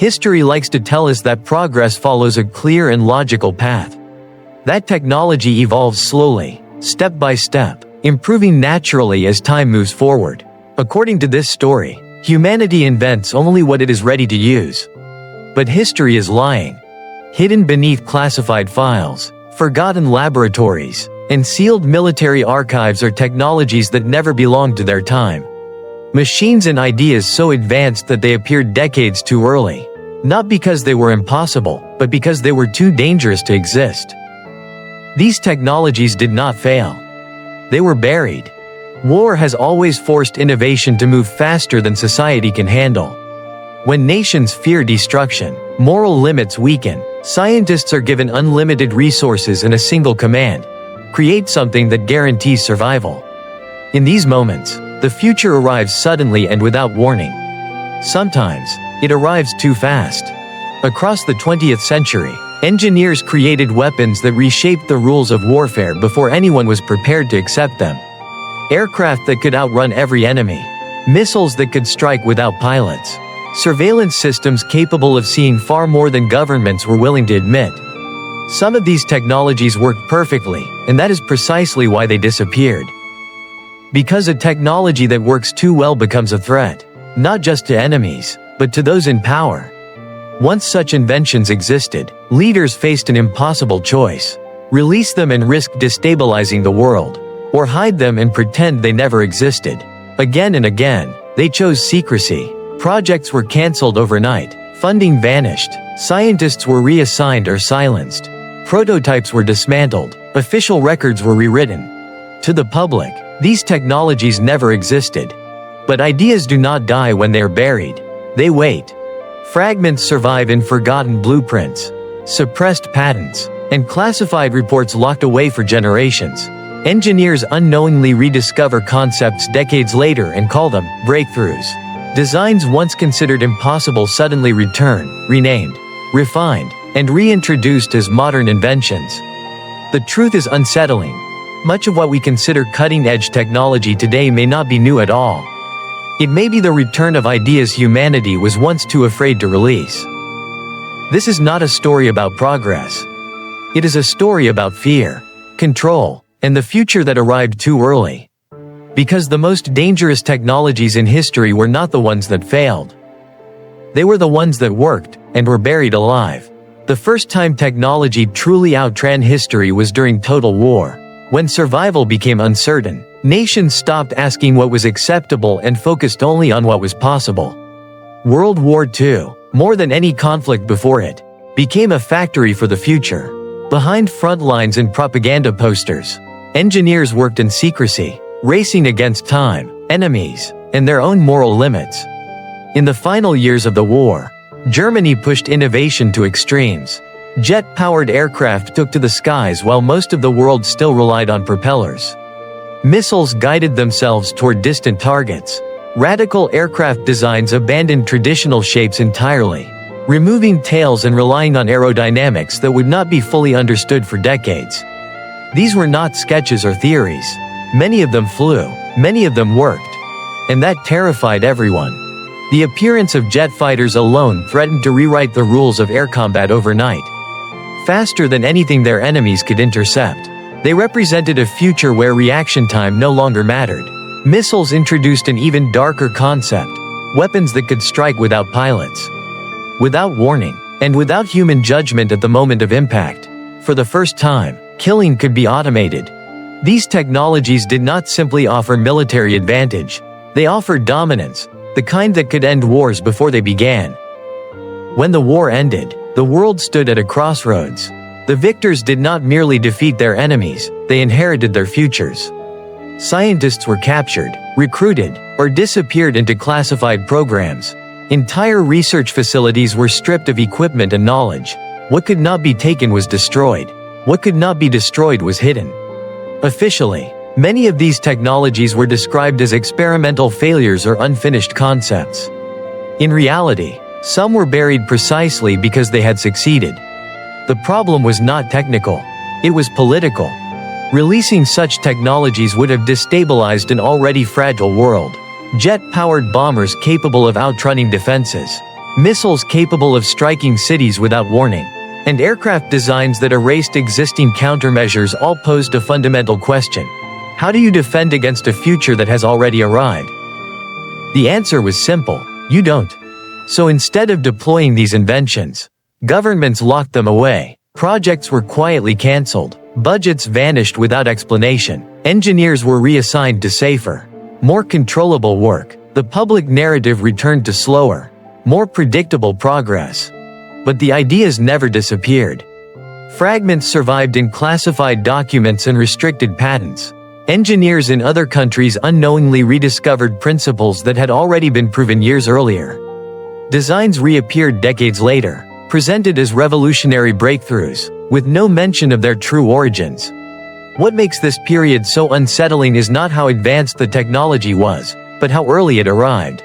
History likes to tell us that progress follows a clear and logical path. That technology evolves slowly, step by step, improving naturally as time moves forward. According to this story, humanity invents only what it is ready to use. But history is lying. Hidden beneath classified files, forgotten laboratories, and sealed military archives are technologies that never belonged to their time. Machines and ideas so advanced that they appeared decades too early. Not because they were impossible, but because they were too dangerous to exist. These technologies did not fail. They were buried. War has always forced innovation to move faster than society can handle. When nations fear destruction, moral limits weaken. Scientists are given unlimited resources and a single command: create something that guarantees survival. In these moments, the future arrives suddenly and without warning. Sometimes, it arrives too fast. Across the 20th century, engineers created weapons that reshaped the rules of warfare before anyone was prepared to accept them. Aircraft that could outrun every enemy. Missiles that could strike without pilots. Surveillance systems capable of seeing far more than governments were willing to admit. Some of these technologies worked perfectly, and that is precisely why they disappeared. Because a technology that works too well becomes a threat, not just to enemies, but to those in power. Once such inventions existed, leaders faced an impossible choice: release them and risk destabilizing the world, or hide them and pretend they never existed. Again and again, they chose secrecy. Projects were cancelled overnight, funding vanished, scientists were reassigned or silenced, prototypes were dismantled, official records were rewritten. To the public, these technologies never existed. But ideas do not die when they are buried. They wait. Fragments survive in forgotten blueprints, suppressed patents, and classified reports locked away for generations. Engineers unknowingly rediscover concepts decades later and call them breakthroughs. Designs once considered impossible suddenly return, renamed, refined, and reintroduced as modern inventions. The truth is unsettling. Much of what we consider cutting-edge technology today may not be new at all. It may be the return of ideas humanity was once too afraid to release. This is not a story about progress. It is a story about fear, control, and the future that arrived too early. Because the most dangerous technologies in history were not the ones that failed. They were the ones that worked, and were buried alive. The first time technology truly outran history was during total war. When survival became uncertain, nations stopped asking what was acceptable and focused only on what was possible. World War II, more than any conflict before it, became a factory for the future. Behind front lines and propaganda posters, engineers worked in secrecy, racing against time, enemies, and their own moral limits. In the final years of the war, Germany pushed innovation to extremes. Jet-powered aircraft took to the skies while most of the world still relied on propellers. Missiles guided themselves toward distant targets. Radical aircraft designs abandoned traditional shapes entirely, removing tails and relying on aerodynamics that would not be fully understood for decades. These were not sketches or theories. Many of them flew, many of them worked. And that terrified everyone. The appearance of jet fighters alone threatened to rewrite the rules of air combat overnight. Faster than anything their enemies could intercept, they represented a future where reaction time no longer mattered. Missiles introduced an even darker concept: weapons that could strike without pilots, without warning, and without human judgment at the moment of impact. For the first time, killing could be automated. These technologies did not simply offer military advantage, they offered dominance, the kind that could end wars before they began. When the war ended, the world stood at a crossroads. The victors did not merely defeat their enemies, they inherited their futures. Scientists were captured, recruited, or disappeared into classified programs. Entire research facilities were stripped of equipment and knowledge. What could not be taken was destroyed. What could not be destroyed was hidden. Officially, many of these technologies were described as experimental failures or unfinished concepts. In reality, some were buried precisely because they had succeeded. The problem was not technical, it was political. Releasing such technologies would have destabilized an already fragile world. Jet-powered bombers capable of outrunning defenses, missiles capable of striking cities without warning, and aircraft designs that erased existing countermeasures all posed a fundamental question. How do you defend against a future that has already arrived? The answer was simple: you don't. So instead of deploying these inventions, governments locked them away, projects were quietly cancelled, budgets vanished without explanation, engineers were reassigned to safer, more controllable work, the public narrative returned to slower, more predictable progress. But the ideas never disappeared. Fragments survived in classified documents and restricted patents. Engineers in other countries unknowingly rediscovered principles that had already been proven years earlier. Designs reappeared decades later, presented as revolutionary breakthroughs, with no mention of their true origins. What makes this period so unsettling is not how advanced the technology was, but how early it arrived.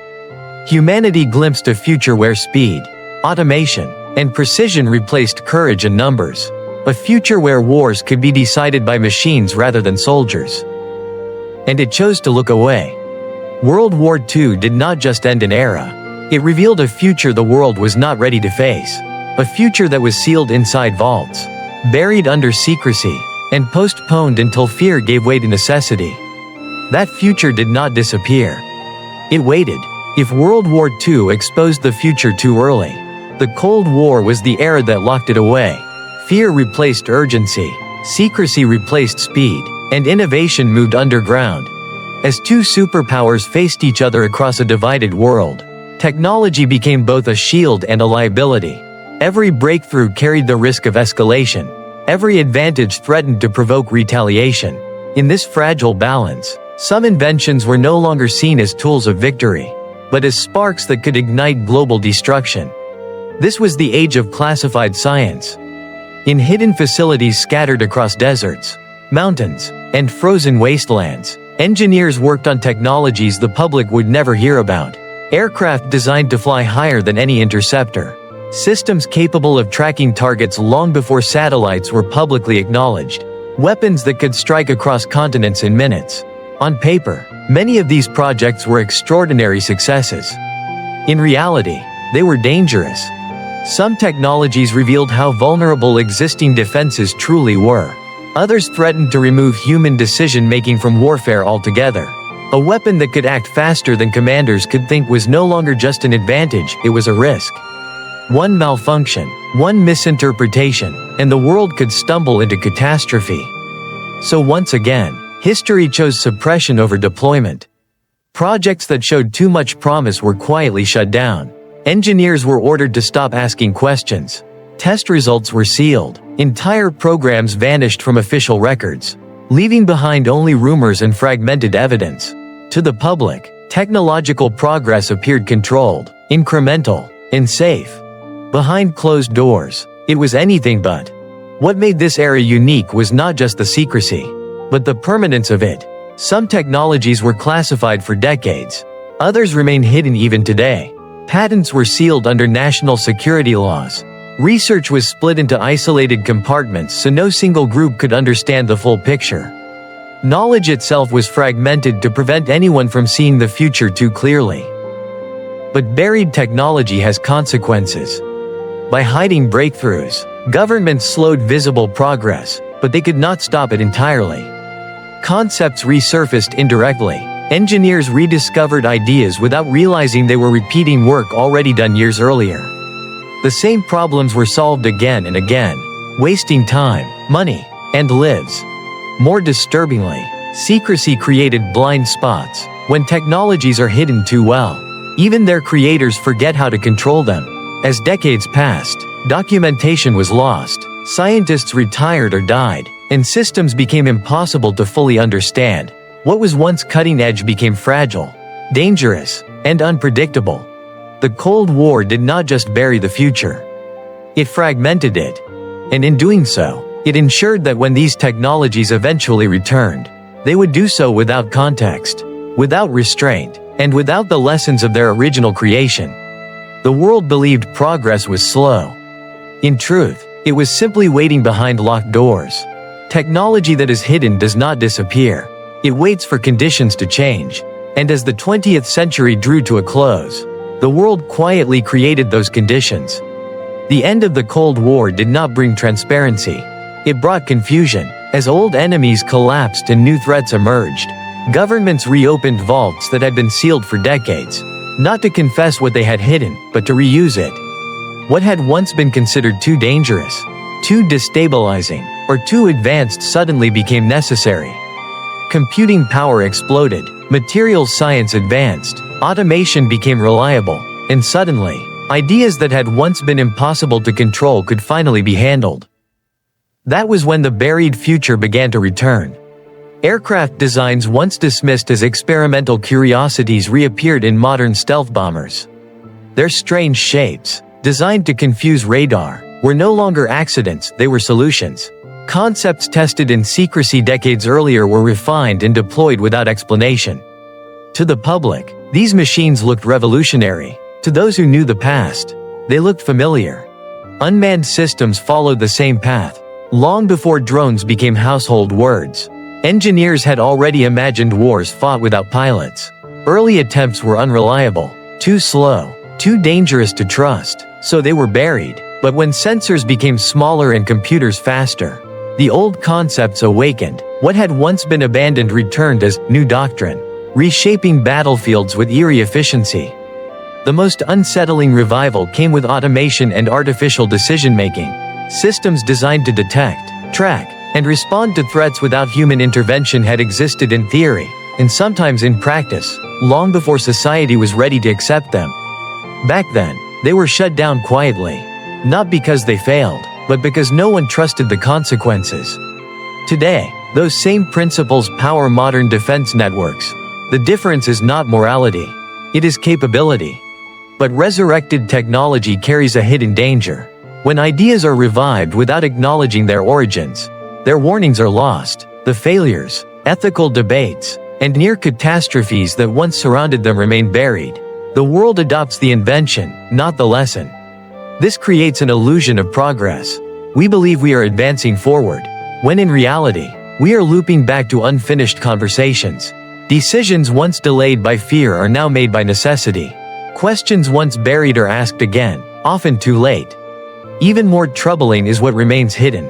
Humanity glimpsed a future where speed, automation, and precision replaced courage and numbers. A future where wars could be decided by machines rather than soldiers. And it chose to look away. World War II did not just end an era. It revealed a future the world was not ready to face. A future that was sealed inside vaults, buried under secrecy, and postponed until fear gave way to necessity. That future did not disappear. It waited. If World War II exposed the future too early, the Cold War was the era that locked it away. Fear replaced urgency, secrecy replaced speed, and innovation moved underground. As two superpowers faced each other across a divided world, technology became both a shield and a liability. Every breakthrough carried the risk of escalation. Every advantage threatened to provoke retaliation. In this fragile balance, some inventions were no longer seen as tools of victory, but as sparks that could ignite global destruction. This was the age of classified science. In hidden facilities scattered across deserts, mountains, and frozen wastelands, engineers worked on technologies the public would never hear about. Aircraft designed to fly higher than any interceptor. Systems capable of tracking targets long before satellites were publicly acknowledged. Weapons that could strike across continents in minutes. On paper, many of these projects were extraordinary successes. In reality, they were dangerous. Some technologies revealed how vulnerable existing defenses truly were. Others threatened to remove human decision-making from warfare altogether. A weapon that could act faster than commanders could think was no longer just an advantage, it was a risk. One malfunction, one misinterpretation, and the world could stumble into catastrophe. So once again, history chose suppression over deployment. Projects that showed too much promise were quietly shut down. Engineers were ordered to stop asking questions. Test results were sealed. Entire programs vanished from official records, leaving behind only rumors and fragmented evidence. To the public, technological progress appeared controlled, incremental, and safe. Behind closed doors, it was anything but. What made this era unique was not just the secrecy, but the permanence of it. Some technologies were classified for decades. Others remain hidden even today. Patents were sealed under national security laws. Research was split into isolated compartments so no single group could understand the full picture. Knowledge itself was fragmented to prevent anyone from seeing the future too clearly. But buried technology has consequences. By hiding breakthroughs, governments slowed visible progress, but they could not stop it entirely. Concepts resurfaced indirectly. Engineers rediscovered ideas without realizing they were repeating work already done years earlier. The same problems were solved again and again, wasting time, money, and lives. More disturbingly, secrecy created blind spots. When technologies are hidden too well, even their creators forget how to control them. As decades passed, documentation was lost, scientists retired or died, and systems became impossible to fully understand. What was once cutting edge became fragile, dangerous, and unpredictable. The Cold War did not just bury the future. It fragmented it. And in doing so, it ensured that when these technologies eventually returned, they would do so without context, without restraint, and without the lessons of their original creation. The world believed progress was slow. In truth, it was simply waiting behind locked doors. Technology that is hidden does not disappear. It waits for conditions to change. And as the 20th century drew to a close, The world quietly created those conditions. The end of the Cold War did not bring transparency. It brought confusion. As old enemies collapsed and new threats emerged, governments reopened vaults that had been sealed for decades, not to confess what they had hidden, but to reuse it. What had once been considered too dangerous, too destabilizing, or too advanced suddenly became necessary. Computing power exploded, materials science advanced, automation became reliable, and suddenly, ideas that had once been impossible to control could finally be handled. That was when the buried future began to return. Aircraft designs once dismissed as experimental curiosities reappeared in modern stealth bombers. Their strange shapes, designed to confuse radar, were no longer accidents, they were solutions. Concepts tested in secrecy decades earlier were refined and deployed without explanation. To the public, these machines looked revolutionary. To those who knew the past, they looked familiar. Unmanned systems followed the same path. Long before drones became household words, engineers had already imagined wars fought without pilots. Early attempts were unreliable, too slow, too dangerous to trust, so they were buried. But when sensors became smaller and computers faster, the old concepts awakened. What had once been abandoned returned as new doctrine, reshaping battlefields with eerie efficiency. The most unsettling revival came with automation and artificial decision-making, systems designed to detect, track, and respond to threats without human intervention had existed in theory, and sometimes in practice, long before society was ready to accept them. Back then, they were shut down quietly. Not because they failed, but because no one trusted the consequences. Today, those same principles power modern defense networks. The difference is not morality. It is capability. But resurrected technology carries a hidden danger. When ideas are revived without acknowledging their origins, their warnings are lost. The failures, ethical debates, and near catastrophes that once surrounded them remain buried. The world adopts the invention, not the lesson. This creates an illusion of progress. We believe we are advancing forward, when in reality, we are looping back to unfinished conversations. Decisions once delayed by fear are now made by necessity. Questions once buried are asked again, often too late. Even more troubling is what remains hidden.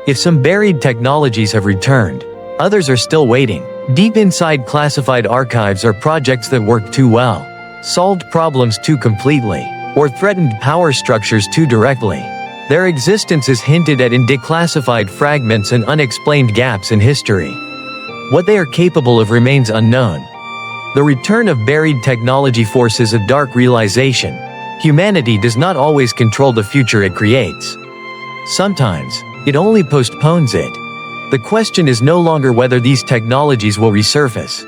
If some buried technologies have returned, others are still waiting. Deep inside classified archives are projects that work too well, solved problems too completely, or threatened power structures too directly. Their existence is hinted at in declassified fragments and unexplained gaps in history. What they are capable of remains unknown. The return of buried technology forces a dark realization. Humanity does not always control the future it creates. Sometimes, it only postpones it. The question is no longer whether these technologies will resurface.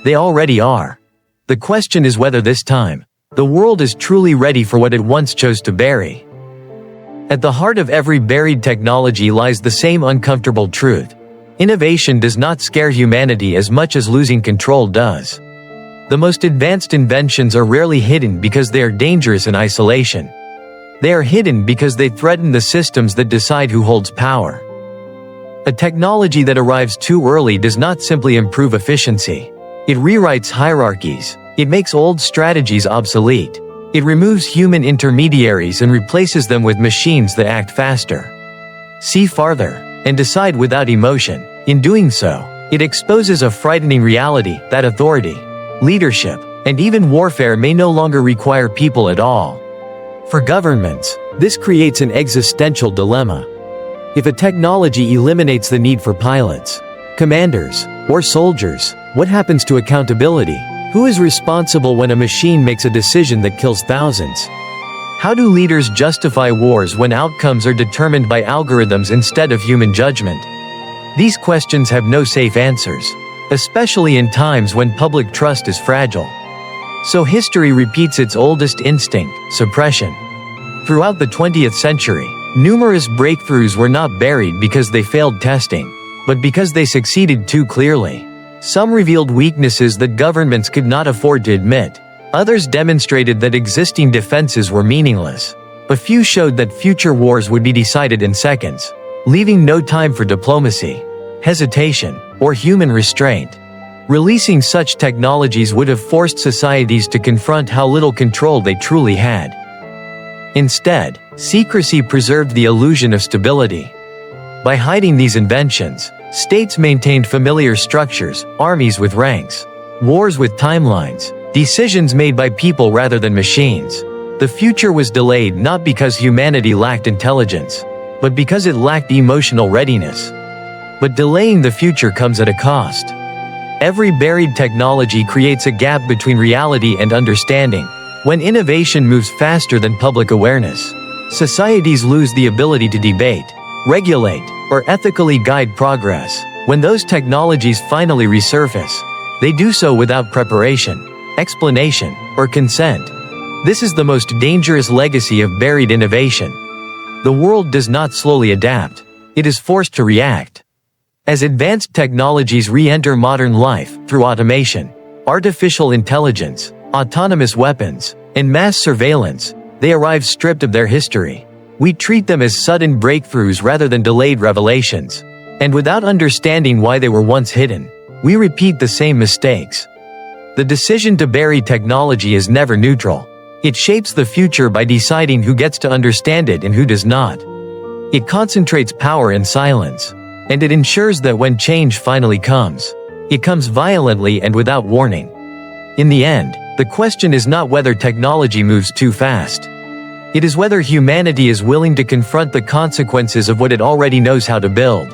They already are. The question is whether this time, the world is truly ready for what it once chose to bury. At the heart of every buried technology lies the same uncomfortable truth. Innovation does not scare humanity as much as losing control does. The most advanced inventions are rarely hidden because they are dangerous in isolation. They are hidden because they threaten the systems that decide who holds power. A technology that arrives too early does not simply improve efficiency. It rewrites hierarchies. It makes old strategies obsolete. It removes human intermediaries and replaces them with machines that act faster, see farther, and decide without emotion. In doing so, it exposes a frightening reality that authority, leadership, and even warfare may no longer require people at all. For governments, this creates an existential dilemma. If a technology eliminates the need for pilots, commanders, or soldiers, what happens to accountability? Who is responsible when a machine makes a decision that kills thousands? How do leaders justify wars when outcomes are determined by algorithms instead of human judgment? These questions have no safe answers, especially in times when public trust is fragile. So history repeats its oldest instinct, suppression. Throughout the 20th century, numerous breakthroughs were not buried because they failed testing, but because they succeeded too clearly. Some revealed weaknesses that governments could not afford to admit. Others demonstrated that existing defenses were meaningless. A few showed that future wars would be decided in seconds, leaving no time for diplomacy, hesitation, or human restraint. Releasing such technologies would have forced societies to confront how little control they truly had. Instead, secrecy preserved the illusion of stability. By hiding these inventions, states maintained familiar structures, armies with ranks, wars with timelines, decisions made by people rather than machines. The future was delayed not because humanity lacked intelligence, but because it lacked emotional readiness. But delaying the future comes at a cost. Every buried technology creates a gap between reality and understanding. When innovation moves faster than public awareness, societies lose the ability to debate, regulate, or ethically guide progress. When those technologies finally resurface, they do so without preparation, explanation, or consent. This is the most dangerous legacy of buried innovation. The world does not slowly adapt, it is forced to react. As advanced technologies re-enter modern life through automation, artificial intelligence, autonomous weapons, and mass surveillance, they arrive stripped of their history. We treat them as sudden breakthroughs rather than delayed revelations. And without understanding why they were once hidden, we repeat the same mistakes. The decision to bury technology is never neutral. It shapes the future by deciding who gets to understand it and who does not. It concentrates power in silence. And it ensures that when change finally comes, it comes violently and without warning. In the end, the question is not whether technology moves too fast. It is whether humanity is willing to confront the consequences of what it already knows how to build.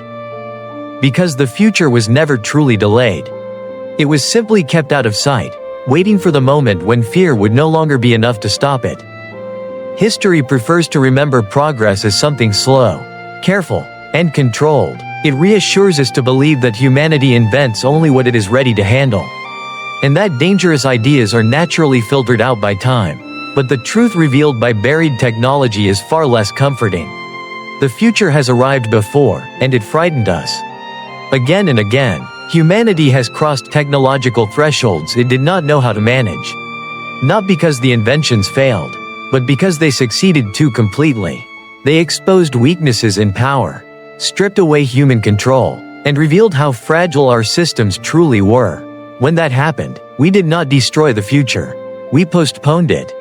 Because the future was never truly delayed. It was simply kept out of sight, waiting for the moment when fear would no longer be enough to stop it. History prefers to remember progress as something slow, careful, and controlled. It reassures us to believe that humanity invents only what it is ready to handle. And that dangerous ideas are naturally filtered out by time. But the truth revealed by buried technology is far less comforting. The future has arrived before, and it frightened us. Again and again, humanity has crossed technological thresholds it did not know how to manage. Not because the inventions failed, but because they succeeded too completely. They exposed weaknesses in power, stripped away human control, and revealed how fragile our systems truly were. When that happened, we did not destroy the future. We postponed it.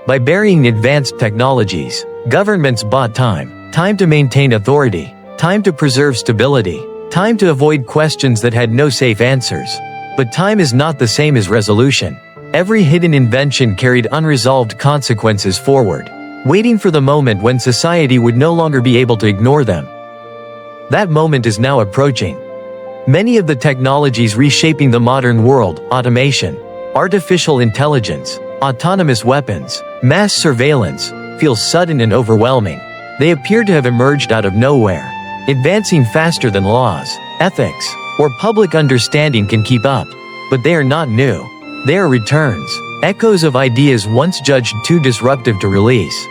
By burying advanced technologies, governments bought time to maintain authority, time to preserve stability, time to avoid questions that had no safe answers. But time is not the same as resolution. Every hidden invention carried unresolved consequences forward, waiting for the moment when society would no longer be able to ignore them. That moment is now approaching. Many of the technologies reshaping the modern world, automation, artificial intelligence, autonomous weapons, mass surveillance, feel sudden and overwhelming. They appear to have emerged out of nowhere, advancing faster than laws, ethics, or public understanding can keep up. But they are not new. They are returns, echoes of ideas once judged too disruptive to release.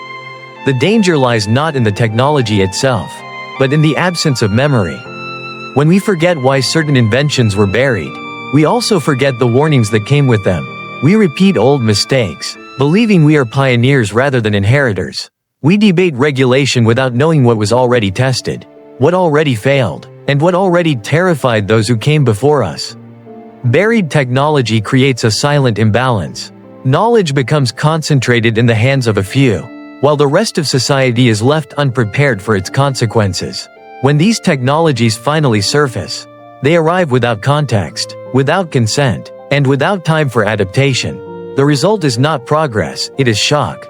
The danger lies not in the technology itself, but in the absence of memory. When we forget why certain inventions were buried, we also forget the warnings that came with them. We repeat old mistakes, believing we are pioneers rather than inheritors. We debate regulation without knowing what was already tested, what already failed, and what already terrified those who came before us. Buried technology creates a silent imbalance. Knowledge becomes concentrated in the hands of a few, while the rest of society is left unprepared for its consequences. When these technologies finally surface, they arrive without context, without consent, and without time for adaptation. The result is not progress, it is shock.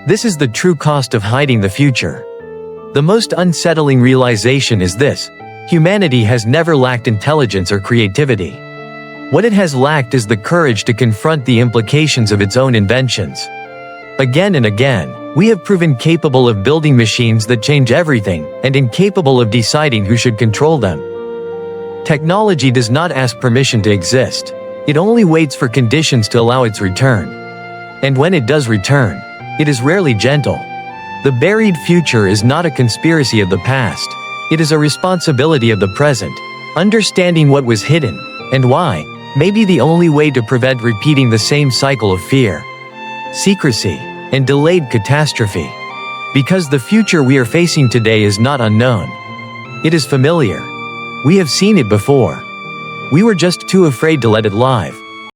This is the true cost of hiding the future. The most unsettling realization is this: humanity has never lacked intelligence or creativity. What it has lacked is the courage to confront the implications of its own inventions. Again and again, we have proven capable of building machines that change everything, and incapable of deciding who should control them. Technology does not ask permission to exist. It only waits for conditions to allow its return. And when it does return, it is rarely gentle. The buried future is not a conspiracy of the past. It is a responsibility of the present. Understanding what was hidden, and why, may be the only way to prevent repeating the same cycle of fear, secrecy, and delayed catastrophe. Because the future we are facing today is not unknown. It is familiar. We have seen it before. We were just too afraid to let it live.